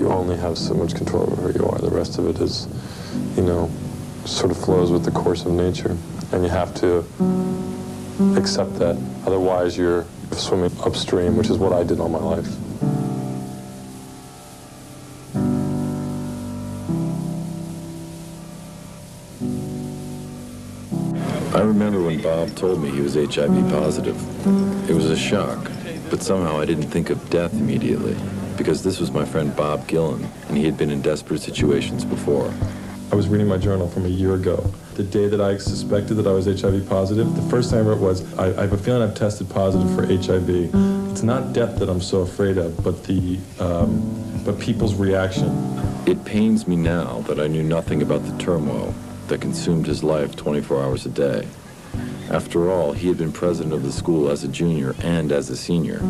you only have so much control over who you are. The rest of it is, you know, sort of flows with the course of nature. And you have to accept that. Otherwise, you're swimming upstream, which is what I did all my life. I remember when Bob told me he was HIV positive. It was a shock, but somehow I didn't think of death immediately, because this was my friend Bob Gillen, and he had been in desperate situations before. I was reading my journal from a year ago. The day that I suspected that I was HIV positive, the first thing I wrote was, I have a feeling I've tested positive for HIV. It's not death that I'm so afraid of, but but people's reaction. It pains me now that I knew nothing about the turmoil that consumed his life 24 hours a day. After all, he had been president of the school as a junior and as a senior.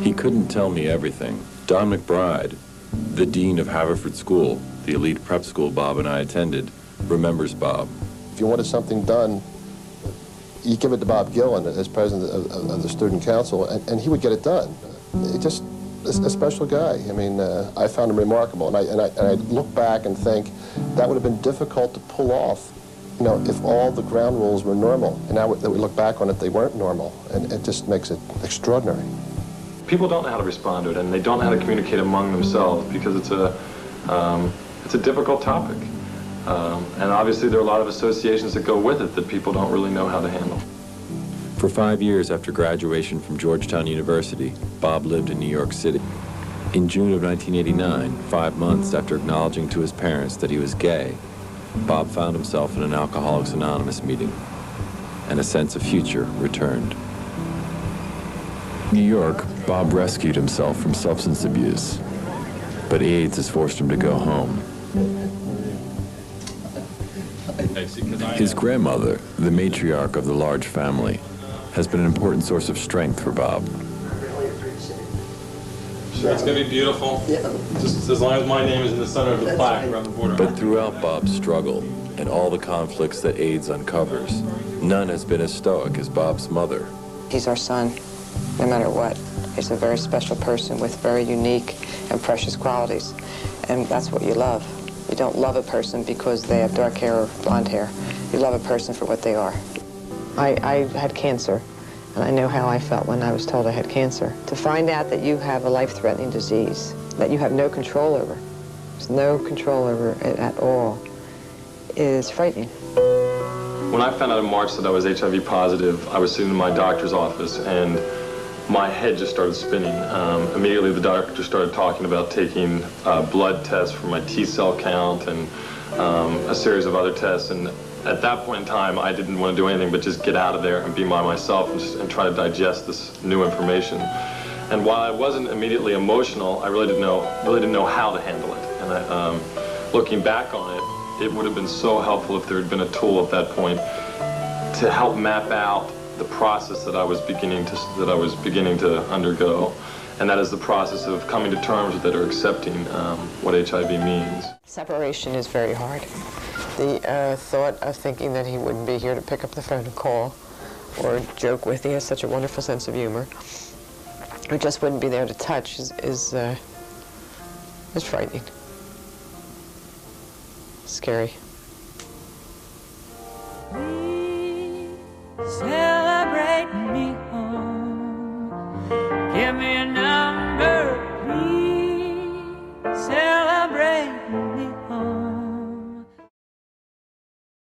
He couldn't tell me everything. Don McBride, the dean of Haverford School, the elite prep school Bob and I attended, remembers Bob. If you wanted something done, you give it to Bob Gillen as president of the student council, and he would get it done. Just a special guy. I mean, I found him remarkable, and I look back and think that would have been difficult to pull off, you know, if all the ground rules were normal. And now that we look back on it, they weren't normal, and it just makes it extraordinary. People don't know how to respond to it, and they don't know how to communicate among themselves because it's a difficult topic. And obviously there are a lot of associations that go with it that people don't really know how to handle. For 5 years after graduation from Georgetown University, Bob lived in New York City. In June of 1989, 5 months after acknowledging to his parents that he was gay, Bob found himself in an Alcoholics Anonymous meeting, and a sense of future returned. In New York, Bob rescued himself from substance abuse, but AIDS has forced him to go home. His grandmother, the matriarch of the large family, has been an important source of strength for Bob. Sure, it's going to be beautiful. Yeah. Just as long as my name is in the center of the plaque around the border. But throughout Bob's struggle and all the conflicts that AIDS uncovers, none has been as stoic as Bob's mother. He's our son, no matter what. He's a very special person with very unique and precious qualities, and that's what you love. You don't love a person because they have dark hair or blonde hair. You love a person for what they are. I had cancer, and I know how I felt when I was told I had cancer. To find out that you have a life-threatening disease that you have no control over, there's no control over it at all, is frightening. When I found out in March that I was HIV positive, I was sitting in my doctor's office, and my head just started spinning. Immediately the doctor started talking about taking blood tests for my T-cell count and a series of other tests. And at that point in time, I didn't want to do anything but just get out of there and be by myself and try to digest this new information. And while I wasn't immediately emotional, I really didn't know how to handle it. And looking back on it, it would have been so helpful if there had been a tool at that point to help map out the process that I was beginning to undergo, and that is the process of coming to terms with it or accepting what HIV means. Separation is very hard. The thought of thinking that he wouldn't be here to pick up the phone and call or joke with, he has such a wonderful sense of humor, or just wouldn't be there to touch is frightening. Scary.